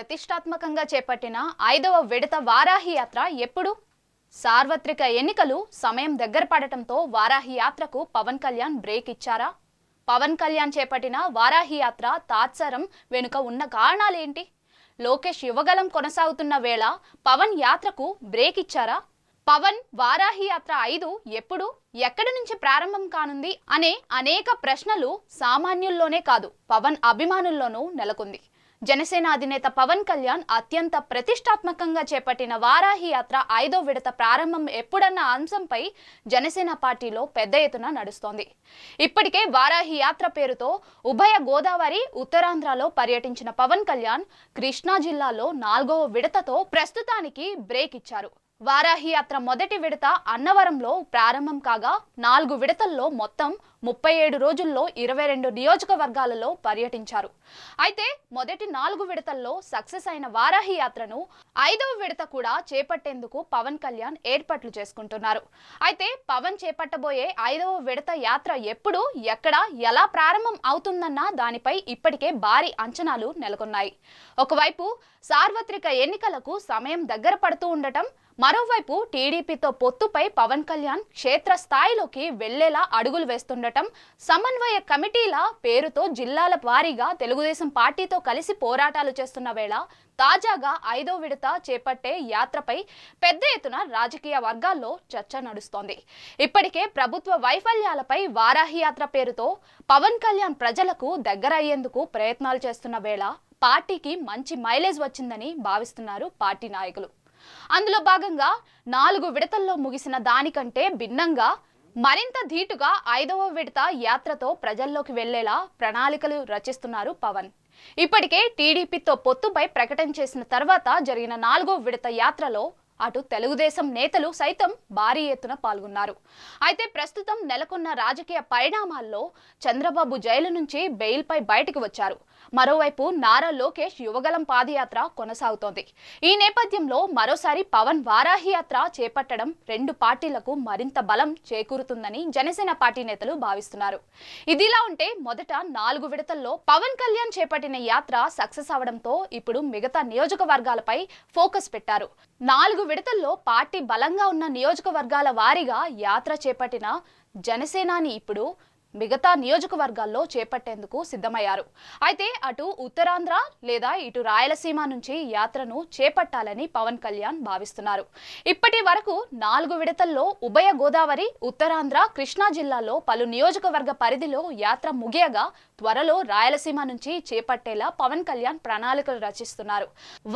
ప్రతిష్టాత్మకంగా చేపట్టిన 5వ విడత వారాహి యాత్ర ఎప్పుడు? సార్వత్రిక ఎన్నికలు సమయం దగ్గర పడటంతో వారాహి యాత్రకు పవన్ కళ్యాణ్ బ్రేక్ ఇచ్చారా? పవన్ కళ్యాణ్ చేపట్టిన వారాహి యాత్ర తాత్సారం వెనుక ఉన్న కారణాలేంటి? లోకేష్ యువగలం కొనసాగుతున్న వేళ పవన్ యాత్రకు బ్రేక్ ఇచ్చారా? పవన్ వారాహి యాత్ర 5 ఎప్పుడు, ఎక్కడి నుంచి ప్రారంభం కానుంది అనే అనేక ప్రశ్నలు సామాన్యుల్లోనే కాదు, పవన్ అభిమానుల్లోనూ నెలకొంది. జనసేన అధినేత పవన్ కళ్యాణ్ అత్యంత ప్రతిష్టాత్మకంగా చేపట్టిన వారాహి యాత్ర 5వ విడత ప్రారంభం ఎప్పుడన్న అంశంపై జనసేన పార్టీలో పెద్ద ఎత్తున నడుస్తోంది. ఇప్పటికే వారాహి యాత్ర పేరుతో ఉభయ గోదావరి, ఉత్తరాంధ్రలో పర్యటించిన పవన్ కళ్యాణ్ కృష్ణా జిల్లాలో 4వ విడతతో ప్రస్తుతానికి బ్రేక్ ఇచ్చారు. వారాహి యాత్ర మొదటి విడత అన్నవరంలో ప్రారంభం కాగా 4 విడతల్లో మొత్తం 37 రోజుల్లో 22 నియోజకవర్గాలలో పర్యటించారు. అయితే మొదటి 4 విడతల్లో సక్సెస్ అయిన వారాహి యాత్రను 5వ విడత కూడా చేపట్టేందుకు పవన్ కళ్యాణ్ ఏర్పాట్లు చేసుకుంటున్నారు. అయితే పవన్ చేపట్టబోయే 5వ విడత యాత్ర ఎప్పుడు, ఎక్కడ, ఎలా ప్రారంభం అవుతుందన్న దానిపై ఇప్పటికే భారీ అంచనాలు నెలకొన్నాయి. ఒకవైపు సార్వత్రిక ఎన్నికలకు సమయం దగ్గర పడుతూ ఉండటం, మరోవైపు టీడీపీతో పొత్తుపై పవన్ కళ్యాణ్ క్షేత్రస్థాయిలోకి వెళ్లేలా అడుగులు వేస్తుండటం, సమన్వయ కమిటీల పేరుతో జిల్లాల వారీగా తెలుగుదేశం పార్టీతో కలిసి పోరాటాలు చేస్తున్న వేళ తాజాగా 5వ విడత చేపట్టే యాత్రపై పెద్ద ఎత్తున రాజకీయ వర్గాల్లో చర్చ నడుస్తోంది. ఇప్పటికే ప్రభుత్వ వైఫల్యాలపై వారాహి యాత్ర పేరుతో పవన్ కళ్యాణ్ ప్రజలకు దగ్గర అయ్యేందుకు ప్రయత్నాలు చేస్తున్న వేళ పార్టీకి మంచి మైలేజ్ వచ్చిందని భావిస్తున్నారు పార్టీ నాయకులు. అందులో భాగంగా 4 విడతల్లో ముగిసిన దానికంటే భిన్నంగా మరింత ధీటుగా 5వ విడత యాత్రతో ప్రజల్లోకి వెళ్లేలా ప్రణాళికలు రచిస్తున్నారు పవన్. ఇప్పటికే టీడీపీతో పొత్తుపై ప్రకటన చేసిన తర్వాత జరిగిన 4వ విడత యాత్రలో అటు తెలుగుదేశం నేతలు సైతం భారీ ఎత్తున పాల్గొన్నారు. అయితే ప్రస్తుతం నెలకొన్న రాజకీయ పరిణామాల్లో చంద్రబాబు జైలు నుంచి బెయిల్పై బయటకు వచ్చారు. మరోవైపు నారా లోకేష్ యువగలం పాదయాత్ర కొనసాగుతోంది. ఈ నేపథ్యంలో మరోసారి పవన్ వారాహి యాత్ర చేపట్టడం 2 పార్టీలకు మరింత బలం చేకూరుతుందని జనసేన పార్టీ నేతలు భావిస్తున్నారు. ఇదిలా ఉంటే మొదట 4 విడతల్లో పవన్ కళ్యాణ్ చేపట్టిన యాత్ర సక్సెస్ అవడంతో ఇప్పుడు మిగతా నియోజకవర్గాలపై ఫోకస్ పెట్టారు. 4 విడతల్లో పార్టీ బలంగా ఉన్న నియోజకవర్గాల వారీగా యాత్ర చేపట్టిన జనసేనాని ఇప్పుడు మిగతా నియోజకవర్గాల్లో చేపట్టేందుకు సిద్ధమయ్యారు. అయితే అటు ఉత్తరాంధ్ర లేదా ఇటు రాయలసీమ నుంచి యాత్రను చేపట్టాలని పవన్ కళ్యాణ్ భావిస్తున్నారు. ఇప్పటి వరకు 4 విడతల్లో ఉభయ గోదావరి, ఉత్తరాంధ్ర, కృష్ణా జిల్లాలో పలు నియోజకవర్గ పరిధిలో యాత్ర ముగియగా త్వరలో రాయలసీమ నుంచి చేపట్టేలా పవన్ కళ్యాణ్ ప్రణాళికలు రచిస్తున్నారు.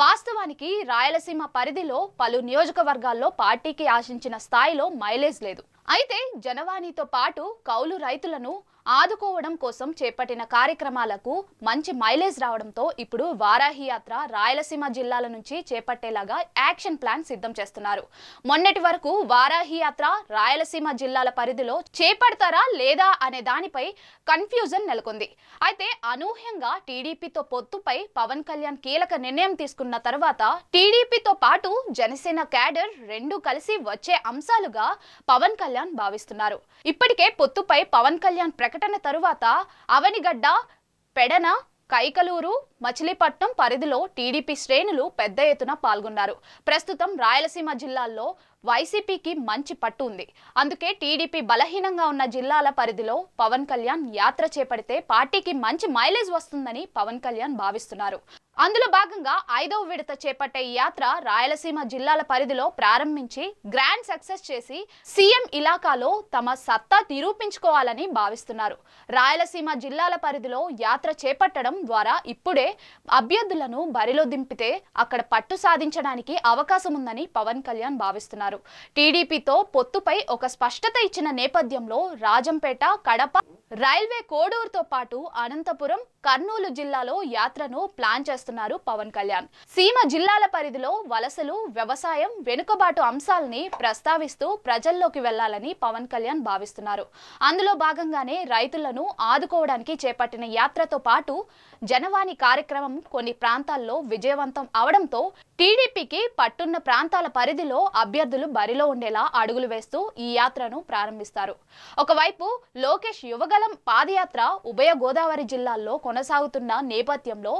వాస్తవానికి రాయలసీమ పరిధిలో పలు నియోజకవర్గాల్లో పార్టీకి ఆశించిన స్థాయిలో మైలేజ్ లేదు. అయితే జనవాణితో పాటు కౌలు రైతులను ఆదుకోవడం కోసం చేపట్టిన కార్యక్రమాలకు మంచి మైలేజ్ రావడంతో ఇప్పుడు వారాహి యాత్ర రాయలసీమ జిల్లాల నుంచి చేపట్టేలాగా యాక్షన్ ప్లాన్ సిద్ధం చేస్తున్నారు. మొన్నటి వరకు వారాహి యాత్ర రాయలసీమ జిల్లాల పరిధిలో చేపడతారా లేదా అనే దానిపై కన్ఫ్యూజన్ నెలకొంది. అయితే అనూహ్యంగా టీడీపీతో పొత్తుపై పవన్ కళ్యాణ్ కీలక నిర్ణయం తీసుకున్న తర్వాత టీడీపీతో పాటు జనసేన క్యాడర్ 2 కలిసి వచ్చే అంశాలుగా పవన్ కళ్యాణ్ భావిస్తున్నారు. ఇప్పటికే పొత్తుపై పవన్ కళ్యాణ్ ప్రకటన తరువాత అవనిగడ్డ, పెడన, కైకలూరు, మచిలీపట్నం పరిధిలో టీడీపీ శ్రేణులు పెద్ద ఎత్తున పాల్గొన్నారు. ప్రస్తుతం రాయలసీమ జిల్లాల్లో వైసీపీకి మంచి పట్టు ఉంది. అందుకే టీడీపీ బలహీనంగా ఉన్న జిల్లాల పరిధిలో పవన్ కళ్యాణ్ యాత్ర చేపడితే పార్టీకి మంచి మైలేజ్ వస్తుందని పవన్ కళ్యాణ్ భావిస్తున్నారు. అందులో భాగంగా 5వ విడత చేపట్టే యాత్ర రాయలసీమ జిల్లాల పరిధిలో ప్రారంభించి గ్రాండ్ సక్సెస్ చేసి సీఎం ఇలాకాలో తమ సత్తా నిరూపించుకోవాలని భావిస్తున్నారు. రాయలసీమ జిల్లాల పరిధిలో యాత్ర చేపట్టడం ద్వారా ఇప్పుడే అభ్యర్థులను బరిలో దింపితే అక్కడ పట్టు సాధించడానికి అవకాశం ఉందని పవన్ కళ్యాణ్ భావిస్తున్నారు. టీడీపీతో పొత్తుపై ఒక స్పష్టత ఇచ్చిన నేపథ్యంలో రాజంపేట, కడప, రైల్వే కోడూరుతో పాటు అనంతపురం, కర్నూలు జిల్లాలో యాత్రను ప్లాన్ చేస్తున్నారు పవన్ కళ్యాణ్. సీమ జిల్లాల పరిధిలో వలసలు, వ్యవసాయం, వెనుకబాటు అంశాలని ప్రస్తావిస్తూ ప్రజల్లోకి వెళ్లాలని పవన్ కళ్యాణ్ భావిస్తున్నారు. అందులో భాగంగానే రైతులను ఆదుకోవడానికి చేపట్టిన యాత్రతో పాటు జనవాణి కార్యక్రమం కొన్ని ప్రాంతాల్లో విజయవంతం అవడంతో టీడీపీకి పట్టున్న ప్రాంతాల పరిధిలో అభ్యర్థులు బరిలో ఉండేలా అడుగులు వేస్తూ ఈ యాత్రను ప్రారంభిస్తారు. ఒకవైపు లోకేష్ యువగలం పాదయాత్ర ఉభయ గోదావరి జిల్లాల్లో కొనసాగుతున్న నేపథ్యంలో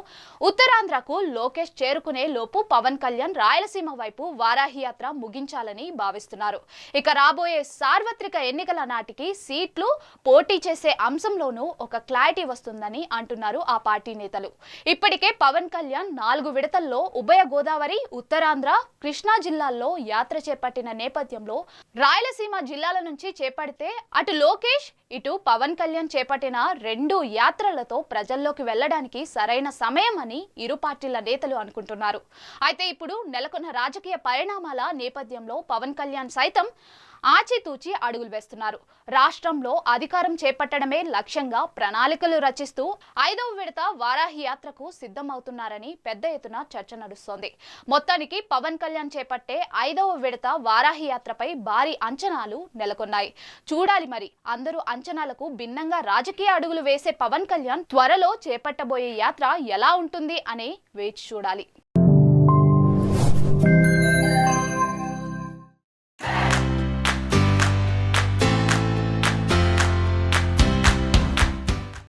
ఉత్తరాంధ్రకు లోకేష్ చేరుకునే లోపు పవన్ కళ్యాణ్ రాయలసీమ వైపు వారాహి యాత్ర ముగించాలని భావిస్తున్నారు. ఇక రాబోయే సార్వత్రిక ఎన్నికల నాటికి సీట్లు పోటీ చేసే అంశంలోనూ ఒక క్లారిటీ వస్తుందని అంటున్నారు ఆ పార్టీ నేతలు. ఇప్పటికే పవన్ కళ్యాణ్ 4 విడతల్లో ఉభయ గోదావరి, ఉత్తరాంధ్ర, కృష్ణా జిల్లాల్లో యాత్ర చేపట్టిన నేపథ్యంలో రాయలసీమ జిల్లాల నుంచి చేపడితే అటు లోకేష్ ఇటు పవన్ కళ్యాణ్ చేపట్టిన 2 యాత్రలతో ప్రజల్లోకి వెళ్లడానికి సరైన సమయం అని ఇరు పార్టీల నేతలు అనుకుంటున్నారు. అయితే ఇప్పుడు నెలకొన్న రాజకీయ పరిణామాల నేపథ్యంలో పవన్ కళ్యాణ్ సైతం ఆచితూచి అడుగులు వేస్తున్నారు. రాష్ట్రంలో అధికారం చేపట్టడమే లక్ష్యంగా ప్రణాళికలు రచిస్తూ 5వ విడత వారాహి యాత్రకు సిద్ధమవుతున్నారని పెద్ద ఎత్తున చర్చ నడుస్తోంది. మొత్తానికి పవన్ కళ్యాణ్ చేపట్టే 5వ విడత వారాహి యాత్రపై భారీ అంచనాలు నెలకొన్నాయి. చూడాలి మరి అందరూ అంచనాలకు భిన్నంగా రాజకీయ అడుగులు వేసే పవన్ కళ్యాణ్ త్వరలో చేపట్టబోయే యాత్ర ఎలా ఉంటుంది అనే వేచి చూడాలి.